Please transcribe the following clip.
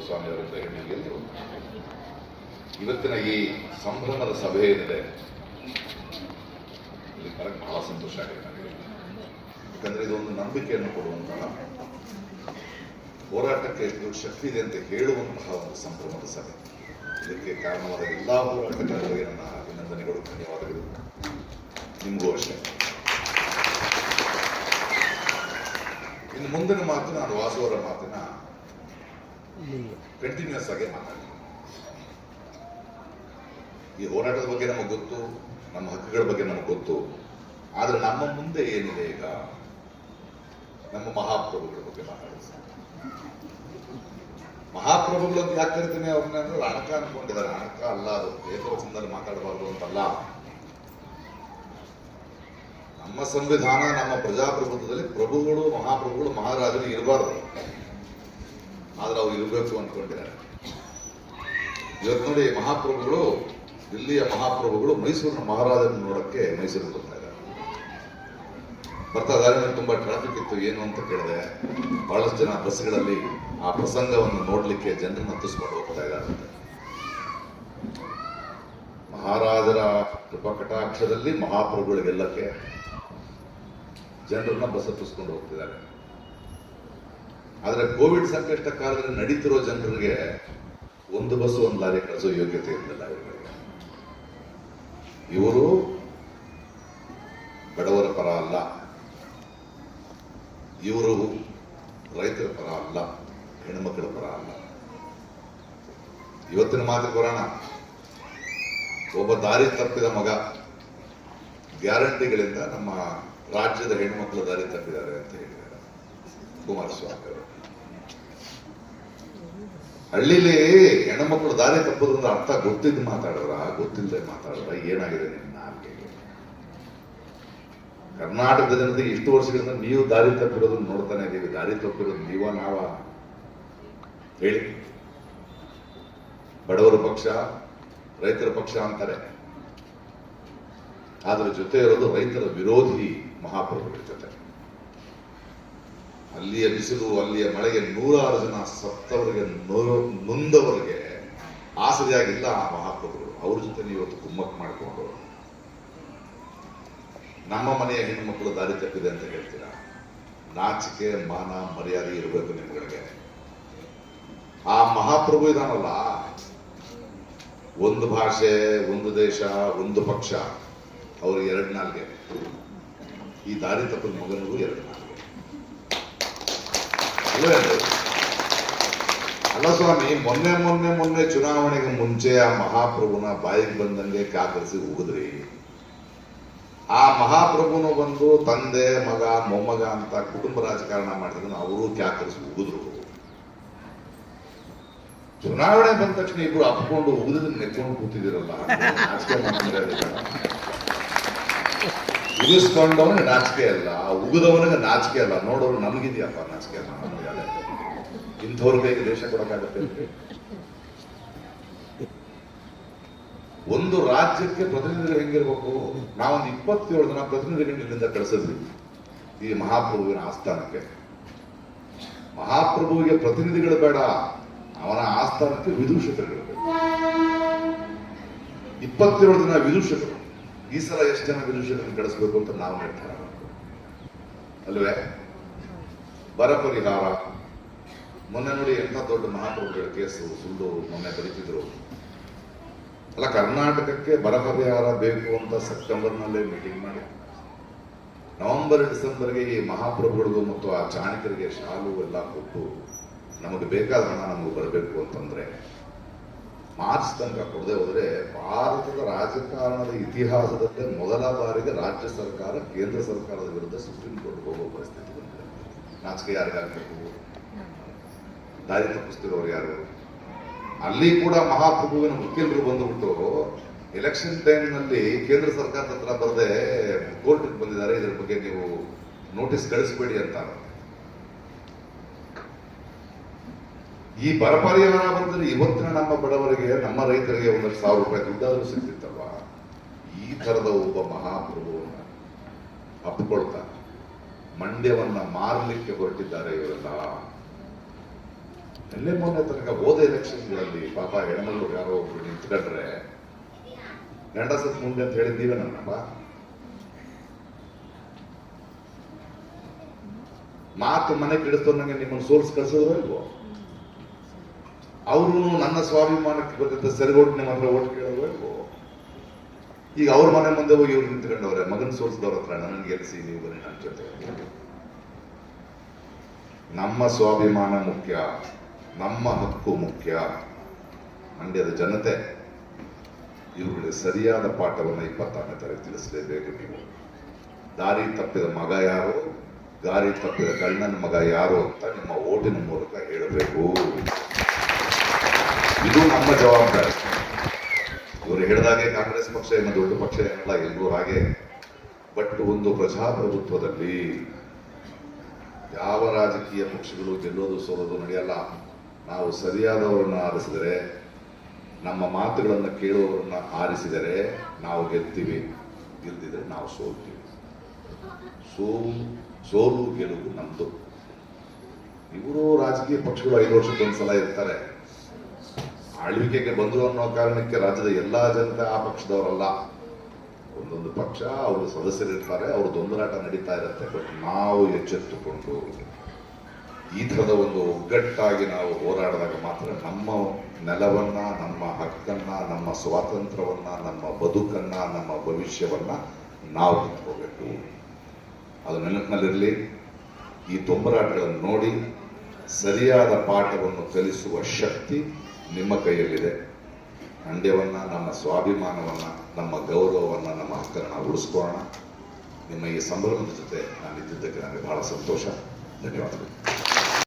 ಕುಮಾರಸ್ವಾಮಿ ಅವರಿಂದ ಹೇಳಿ ಎಲ್ಲರೂ ಇವತ್ತಿನ ಈ ಸಂಭ್ರಮದ ಸಭೆ ಏನಿದೆ ಇಲ್ಲಿ ಬರಕ್ಕೆ ಬಹಳ ಸಂತೋಷ ಆಗಿದೆ ನನಗೆ. ಯಾಕಂದ್ರೆ ಇದೊಂದು ನಂಬಿಕೆಯನ್ನು ಕೊಡುವಂತಹ ಹೋರಾಟಕ್ಕೆ ಎಷ್ಟು ಶಕ್ತಿ ಇದೆ ಅಂತ ಹೇಳುವಂತಹ ಒಂದು ಸಂಭ್ರಮದ ಸಭೆ. ಇದಕ್ಕೆ ಕಾರಣವಾದ ಎಲ್ಲ ಹೋರಾಟಗಾರರಿಗೆ ನನ್ನ ಅಭಿನಂದನೆಗಳು, ಧನ್ಯವಾದಗಳು. ನಿಮಗೂ ಅಷ್ಟೇ. ಇನ್ನು ಮುಂದಿನ ಮಾತು ನಾನು ವಾಸುವರ ಮಾತಿನ ಕಂಟಿನ್ಯೂಸ್ ಆಗಿ ಮಾತಾಡ್ತೀನಿ. ಈ ಹೋರಾಟದ ಬಗ್ಗೆ ನಮಗೆ ಗೊತ್ತು, ನಮ್ಮ ಹಕ್ಕುಗಳ ಬಗ್ಗೆ ನಮಗೆ ಗೊತ್ತು. ಆದ್ರೆ ನಮ್ಮ ಮುಂದೆ ಏನಿದೆ ಈಗ, ನಮ್ಮ ಮಹಾಪ್ರಭುಗಳ ಬಗ್ಗೆ ಮಾತಾಡಿಸ್ತಾರೆ. ಮಹಾಪ್ರಭುಗಳು ಅಂತ ಯಾಕೆ ಕರಿತೀನಿ ಅವ್ರನ್ನ ಅಂದ್ರೆ ಅಣಕ ಅನ್ಕೊಂಡಿದ್ದಾರೆ. ಅಣಕ ಅಲ್ಲ, ಅದು ಏಕವಚನದಲ್ಲಿ ಮಾತಾಡಬಾರ್ದು ಅಂತಲ್ಲ. ನಮ್ಮ ಸಂವಿಧಾನ, ನಮ್ಮ ಪ್ರಜಾಪ್ರಭುತ್ವದಲ್ಲಿ ಪ್ರಭುಗಳು, ಮಹಾಪ್ರಭುಗಳು, ಮಹಾರಾಜರು ಇರಬಾರ್ದು. ಆದ್ರೆ ಅವ್ರು ಇರಬೇಕು ಅನ್ಕೊಂಡಿದ್ದಾರೆ. ಇವತ್ತು ನೋಡಿ, ಮಹಾಪ್ರಭುಗಳು, ದಿಲ್ಲಿಯ ಮಹಾಪ್ರಭುಗಳು ಮೈಸೂರಿನ ಮಹಾರಾಜರನ್ನು ನೋಡಕ್ಕೆ ಮೈಸೂರಿಗೆ ಬರ್ತಾ ಇದ್ದಾರೆ. ಬರ್ತಾ ದಾರಿನಲ್ಲಿ ತುಂಬಾ ಟ್ರಾಫಿಕ್ ಇತ್ತು. ಏನು ಅಂತ ಕೇಳಿದೆ, ಬಹಳಷ್ಟು ಜನ ಬಸ್ಗಳಲ್ಲಿ ಆ ಪ್ರಸಂಗವನ್ನು ನೋಡ್ಲಿಕ್ಕೆ ಜನರನ್ನು ಹತ್ತಿಸ್ಕೊಂಡು ಹೋಗ್ತಾ ಇದ್ದಾರೆ. ಮಹಾರಾಜರ ಕೃಪಾಕಟಾಕ್ಷದಲ್ಲಿ ಮಹಾಪ್ರಭುಗಳಿಗೆಲ್ಲಕ್ಕೆ ಜನರನ್ನ ಬಸ್ ಹತ್ತಿಸ್ಕೊಂಡು ಹೋಗ್ತಿದ್ದಾರೆ. ಆದ್ರೆ ಕೋವಿಡ್ ಸಂಕಷ್ಟ ಕಾಲದಲ್ಲಿ ನಡೀತಿರೋ ಜನರಿಗೆ ಒಂದು ಬಸ್ ಒಂದು ಲಾರಿ ಕಳಿಸೋ ಯೋಗ್ಯತೆ ಇರಲಿಲ್ಲ ಇವರಿಗೆ. ಇವರು ಬಡವರ ಪರ ಅಲ್ಲ, ಇವರು ರೈತರ ಪರ ಅಲ್ಲ, ಹೆಣ್ಮಕ್ಕಳ ಪರ ಅಲ್ಲ. ಇವತ್ತಿನ ಮಾತಿಗೆ ಬರೋಣ. ಒಬ್ಬ ದಾರಿ ತಪ್ಪಿದ ಮಗ ಗ್ಯಾರಂಟಿಗಳಿಂದ ನಮ್ಮ ರಾಜ್ಯದ ಹೆಣ್ಮಕ್ಳು ದಾರಿ ತಪ್ಪಿದ್ದಾರೆ ಅಂತ ಹೇಳಿದ್ದಾರೆ ಕುಮಾರಸ್ವಾಮಿ ಅವರು. ಹಳ್ಳಿಲಿ ಹೆಣ್ಮಕ್ಳು ದಾರಿ ತಪ್ಪೋದ್ರಿಂದ ಅರ್ಥ ಗೊತ್ತಿದ್ದು ಮಾತಾಡಿದ್ರ, ಗೊತ್ತಿಲ್ಲದೆ ಮಾತಾಡಿದ್ರ, ಏನಾಗಿದೆ ನಿಮ್ಮ ನಾಲ್ಕೆಗೆ? ಕರ್ನಾಟಕದ ಜನತೆಗೆ ಇಷ್ಟು ವರ್ಷಗಳಿಂದ ನೀವು ದಾರಿ ತಪ್ಪಿರೋದನ್ನ ನೋಡ್ತಾನೆ ಇದ್ದೀವಿ. ದಾರಿ ತಪ್ಪಿರೋದು ನೀವ ನಾವ ಹೇಳಿ? ಬಡವರ ಪಕ್ಷ, ರೈತರ ಪಕ್ಷ ಅಂತಾರೆ. ಆದ್ರೆ ಜೊತೆ ಇರೋದು ರೈತರ ವಿರೋಧಿ ಮಹಾಪ್ರಭುಗಳ ಜೊತೆ. ಅಲ್ಲಿಯ ಬಿಸಿಲು, ಅಲ್ಲಿಯ ಮಳೆಗೆ ನೂರಾರು ಜನ ಸತ್ತವರಿಗೆ, ನೊಂದವರಿಗೆ ಆಸರೆಯಾಗಿಲ್ಲ ಆ ಮಹಾಪ್ರಭುಗಳು. ಅವ್ರ ಜೊತೆ ನೀವು ಇವತ್ತು ಕುಮ್ಮಕ್ ಮಾಡಿಕೊಂಡು ನಮ್ಮ ಮನೆಯ ಹೆಣ್ಣುಮಕ್ಕಳು ದಾರಿ ತಪ್ಪಿದೆ ಅಂತ ಹೇಳ್ತೀರಾ? ನಾಚಿಕೆ, ಮಾನ, ಮರ್ಯಾದೆ ಇರಬೇಕು ನಿಮ್ಗಳಿಗೆ. ಆ ಮಹಾಪ್ರಭು ಇದಾನಲ್ಲ, ಒಂದು ಭಾಷೆ, ಒಂದು ದೇಶ, ಒಂದು ಪಕ್ಷ, ಅವರು ಎರಡು ನಾಲ್ಗೆ. ಈ ದಾರಿ ತಪ್ಪಿದ ಮಗನಿಗೂ ಎರಡು ನಾಲ್ಗೆ. ಅಲ್ಲ ಸ್ವಾಮಿ, ಮೊನ್ನೆ ಚುನಾವಣೆಗೆ ಮುಂಚೆ ಆ ಮಹಾಪ್ರಭುನ ಬಾಯಿಗೆ ಬಂದಂಗೆ ಕಾಕರಿಸಿ ಉಗಿದ್ರಿ. ಆ ಮಹಾಪ್ರಭುನ ಬಂದು ತಂದೆ, ಮಗ, ಮೊಮ್ಮಗ ಅಂತ ಕುಟುಂಬ ರಾಜಕಾರಣ ಮಾಡಿದ್ರೆ ಅವರು ಕ್ಯಾಕರಿಸಿ ಉಗಿದ್ರು. ಚುನಾವಣೆ ಬಂದ ತಕ್ಷಣ ಇಬ್ರು ಅಪ್ಕೊಂಡು ಉಗಿದ್ರೆ ನೆಕ್ಕೊಂಡು ಕೂತಿದಿರಲ್ಲ. ಉಗಿಸ್ಕೊಂಡವನಿಗೆ ನಾಚಿಕೆ ಅಲ್ಲ, ಉಗಿದವನಿಗೆ ನಾಚಿಕೆ ಅಲ್ಲ. ನೋಡೋರು ನಮಗಿದೆಯಪ್ಪ ನಾಚಿಕೆ ಅಲ್ಲ. ಇಂಥವ್ರು ಬೇಗ ದೇಶ ಕೊಡಕ್ಕಾಗತ್ತೆ? ಒಂದು ರಾಜ್ಯಕ್ಕೆ ಪ್ರತಿನಿಧಿಗಳು ಹೆಂಗಿರ್ಬೇಕು? ನಾವೊಂದು 27 ಜನ ಪ್ರತಿನಿಧಿಗಳನ್ನ ಇಲ್ಲಿಂದ ಕಳಿಸಿದ್ವಿ ಈ ಮಹಾಪ್ರಭುವಿನ ಆಸ್ಥಾನಕ್ಕೆ. ಮಹಾಪ್ರಭುವಿಗೆ ಪ್ರತಿನಿಧಿಗಳು ಬೇಡ, ಅವನ ಆಸ್ಥಾನಕ್ಕೆ ವಿದೂಷಕರುಗಳು ಬೇಕು. 27 ಜನ ವಿದೂಷಕರು. ಈ ಸಲ ಎಷ್ಟು ಜನ ವಿದೂಷಕರನ್ನು ಕಳಿಸ್ಬೇಕು ಅಂತ ನಾವು ನಿರ್ಧಾರ ಮಾಡ್ತೀವಿ ಅಲ್ವೇ? ಬರ ಪರಿಹಾರ, ಮೊನ್ನೆ ನೋಡಿ ಎಂಥ ದೊಡ್ಡ ಮಹಾಪ್ರಭುಗಳ ಕೇಸು ಸುಳ್ಳು ಮೊನ್ನೆ ಬರೀತಿದ್ರು. ಅಲ್ಲ, ಕರ್ನಾಟಕಕ್ಕೆ ಬರ ಪರಿಹಾರ ಬೇಕು ಅಂತ ಸೆಪ್ಟೆಂಬರ್ನಲ್ಲೇ ಮೀಟಿಂಗ್ ಮಾಡಿ ನವೆಂಬರ್ ಡಿಸೆಂಬರ್ಗೆ ಈ ಮಹಾಪ್ರಭುಗಳಿಗೂ ಮತ್ತು ಆ ಚಾಣಕ್ಯರಿಗೆ ಶಾಲು ಎಲ್ಲ ಕೊಟ್ಟು ನಮಗೆ ಬೇಕಾದ ಹಣ ನಮಗೆ ಬರಬೇಕು ಅಂತಂದ್ರೆ ಮಾರ್ಚ್ ತನಕ ಕೊಡದೆ ಹೋದ್ರೆ ಭಾರತದ ರಾಜಕಾರಣದ ಇತಿಹಾಸದಲ್ಲೇ ಮೊದಲ ಬಾರಿಗೆ ರಾಜ್ಯ ಸರ್ಕಾರ ಕೇಂದ್ರ ಸರ್ಕಾರದ ವಿರುದ್ಧ ಸುಪ್ರೀಂ ಕೋರ್ಟ್ ಹೋಗೋ ಪರಿಸ್ಥಿತಿ ಬಂದಿದೆ. ನಾಚಿಕೆ ಯಾರಿಗಾಗಬೇಕು? ದಾರಿ ತಪ್ಪಿಸ್ತಿರೋರು ಯಾರು? ಅಲ್ಲಿ ಕೂಡ ಮಹಾಪ್ರಭುವಿನ ವಕೀಲರು ಬಂದುಬಿಟ್ಟು ಎಲೆಕ್ಷನ್ ಟೈಮ್ನಲ್ಲಿ ಕೇಂದ್ರ ಸರ್ಕಾರದ ಹತ್ರ ಬರದೆ ಕೋರ್ಟ್ಗೆ ಬಂದಿದ್ದಾರೆ, ಇದ್ರ ಬಗ್ಗೆ ನೀವು ನೋಟಿಸ್ ಕಳಿಸ್ಬೇಡಿ ಅಂತ. ಈ ಬರ ಪರಿಹಾರ ಬಂದ್ರೆ ಇವತ್ತಿನ ನಮ್ಮ ಬಡವರಿಗೆ, ನಮ್ಮ ರೈತರಿಗೆ ಒಂದಷ್ಟು 1000 ರೂಪಾಯಿ ದುಡ್ಡಾದ್ರೂ ಸಿಗ್ತಿತ್ತಲ್ವ? ಈ ತರದ ಒಬ್ಬ ಮಹಾಪ್ರಭುವನ್ನ ಅಪ್ಕೊಳ್ತಾ ಮಂಡ್ಯವನ್ನ ಮಾರಲಿಕ್ಕೆ ಹೊರಟಿದ್ದಾರೆ ಇವರೆಲ್ಲ. ಎಲ್ಲೇ ಮೊನ್ನೆ ತನಕ ಹೋದ ಎಲೆಕ್ಷನ್ಗಳಲ್ಲಿ ಪಾಪ ಹೆಣ್ಮಗಳು ಯಾರೋ ಒಬ್ರು ನಿಂತ್ಕೊಂಡ್ರೆ ಗಂಡ ಸತ್ ಮುಂದೆ ಅಂತ ಹೇಳಿದ್ದೀವಿ ನನ್ನಪ್ಪ. ಮಾತು ಮನೆ ಕೆಡಿಸ್ತೋರ್ನಂಗೆ ನಿಮ್ಮನ್ನು ಸೋಲ್ಸ್ ಕಳ್ಸೋದ್ರು ಇಲ್ವೋ? ಅವರು ನನ್ನ ಸ್ವಾಭಿಮಾನಕ್ಕೆ ಬಂದಿದ್ದ ಸರಿಗೊಟ್ಟು ನಿಮ್ಮ ಹತ್ರ ಓಟ್ ಕೇಳೋದು ಇಲ್ವೋ? ಈಗ ಅವ್ರ ಮನೆ ಮುಂದೆ ಹೋಗಿ ಇವ್ರು ನಿಂತ್ಕೊಂಡವ್ರೆ, ಮಗನ್ ಸೋಲ್ಸಿದವ್ರ ಹತ್ರ ನನಗೆ ಗೆಲ್ಸಿ, ನೀವು ಬನ್ನಿ ನನ್ನ ಜೊತೆ. ನಮ್ಮ ಸ್ವಾಭಿಮಾನ ಮುಖ್ಯ, ನಮ್ಮ ಹಕ್ಕು ಮುಖ್ಯ. ಮಂಡ್ಯದ ಜನತೆ ಇವುಗಳಿಗೆ ಸರಿಯಾದ ಪಾಠವನ್ನು 26ನೇ ತಾರೀಕು ತಿಳಿಸಲೇಬೇಕು. ನೀವು ದಾರಿ ತಪ್ಪಿದ ಮಗ ಯಾರು, ದಾರಿ ತಪ್ಪಿದ ಗಂಡನ ಮಗ ಯಾರು ಅಂತ ನಿಮ್ಮ ಓಟಿನ ಮೂಲಕ ಹೇಳಬೇಕು. ಇದು ನಮ್ಮ ಜವಾಬ್ದಾರಿ. ಇವರು ಹೇಳಿದಾಗೆ ಕಾಂಗ್ರೆಸ್ ಪಕ್ಷ ಏನು ದೊಡ್ಡ ಪಕ್ಷ ಏನಲ್ಲ, ಎಲ್ಲರೂ ಹಾಗೆ. ಬಟ್ ಒಂದು ಪ್ರಜಾಪ್ರಭುತ್ವದಲ್ಲಿ ಯಾವ ರಾಜಕೀಯ ಪಕ್ಷಗಳು ಗೆಲ್ಲೋದು ಸೋಲೋದು ನಡೆಯಲ್ಲ. ನಾವು ಸರಿಯಾದವರನ್ನ ಆರಿಸಿದರೆ, ನಮ್ಮ ಮಾತುಗಳನ್ನು ಕೇಳುವವರನ್ನ ಆರಿಸಿದರೆ ನಾವು ಗೆಲ್ತೀವಿ, ಗೆಲ್ದಿದ್ರೆ ನಾವು ಸೋಲ್ತೀವಿ. ಸೋಲು ಗೆಲುವು ನಮ್ದು. ಇವರು ರಾಜಕೀಯ ಪಕ್ಷಗಳು 5 ವರ್ಷಕ್ಕೊಂದ್ಸಲ ಇರ್ತಾರೆ. ಆಳ್ವಿಕೆಗೆ ಬಂದರು ಅನ್ನೋ ಕಾರಣಕ್ಕೆ ರಾಜ್ಯದ ಎಲ್ಲಾ ಜನತೆ ಆ ಪಕ್ಷದವರಲ್ಲ. ಒಂದೊಂದು ಪಕ್ಷ ಅವರು ಸದಸ್ಯರಿರ್ತಾರೆ, ಅವರು ದೊಂದರಾಟ ನಡೀತಾ ಇರುತ್ತೆ. ಬಟ್ ನಾವು ಎಚ್ಚೆತ್ತುಕೊಂಡು ಈ ಥರದ ಒಂದು ಒಗ್ಗಟ್ಟಾಗಿ ನಾವು ಹೋರಾಡಿದಾಗ ಮಾತ್ರ ನಮ್ಮ ನೆಲವನ್ನ, ನಮ್ಮ ಹಕ್ಕನ್ನ, ನಮ್ಮ ಸ್ವಾತಂತ್ರ್ಯವನ್ನ, ನಮ್ಮ ಬದುಕನ್ನ, ನಮ್ಮ ಭವಿಷ್ಯವನ್ನ ನಾವು ಕಿತ್ಕೋಬೇಕು. ಅದು ನೆನಪಿನಲ್ಲಿರಲಿ. ಈ ದೊಂಬರಾಟಗಳನ್ನು ನೋಡಿ ಸರಿಯಾದ ಪಾಠವನ್ನು ಕಲಿಸುವ ಶಕ್ತಿ ನಿಮ್ಮ ಕೈಯಲ್ಲಿದೆ. ಮಂಡ್ಯವನ್ನ, ನಮ್ಮ ಸ್ವಾಭಿಮಾನವನ್ನ, ನಮ್ಮ ಗೌರವವನ್ನ, ನಮ್ಮ ಹಕ್ಕನ್ನು ನಾವು ಉಳಿಸ್ಕೊಳ್ಳೋಣ. ನಿಮ್ಮ ಈ ಸಂಭ್ರಮದ ಜೊತೆ ನಾನು ಇದ್ದಿದ್ದಕ್ಕೆ ನನಗೆ ಬಹಳ ಸಂತೋಷ. ಧನ್ಯವಾದಗಳು.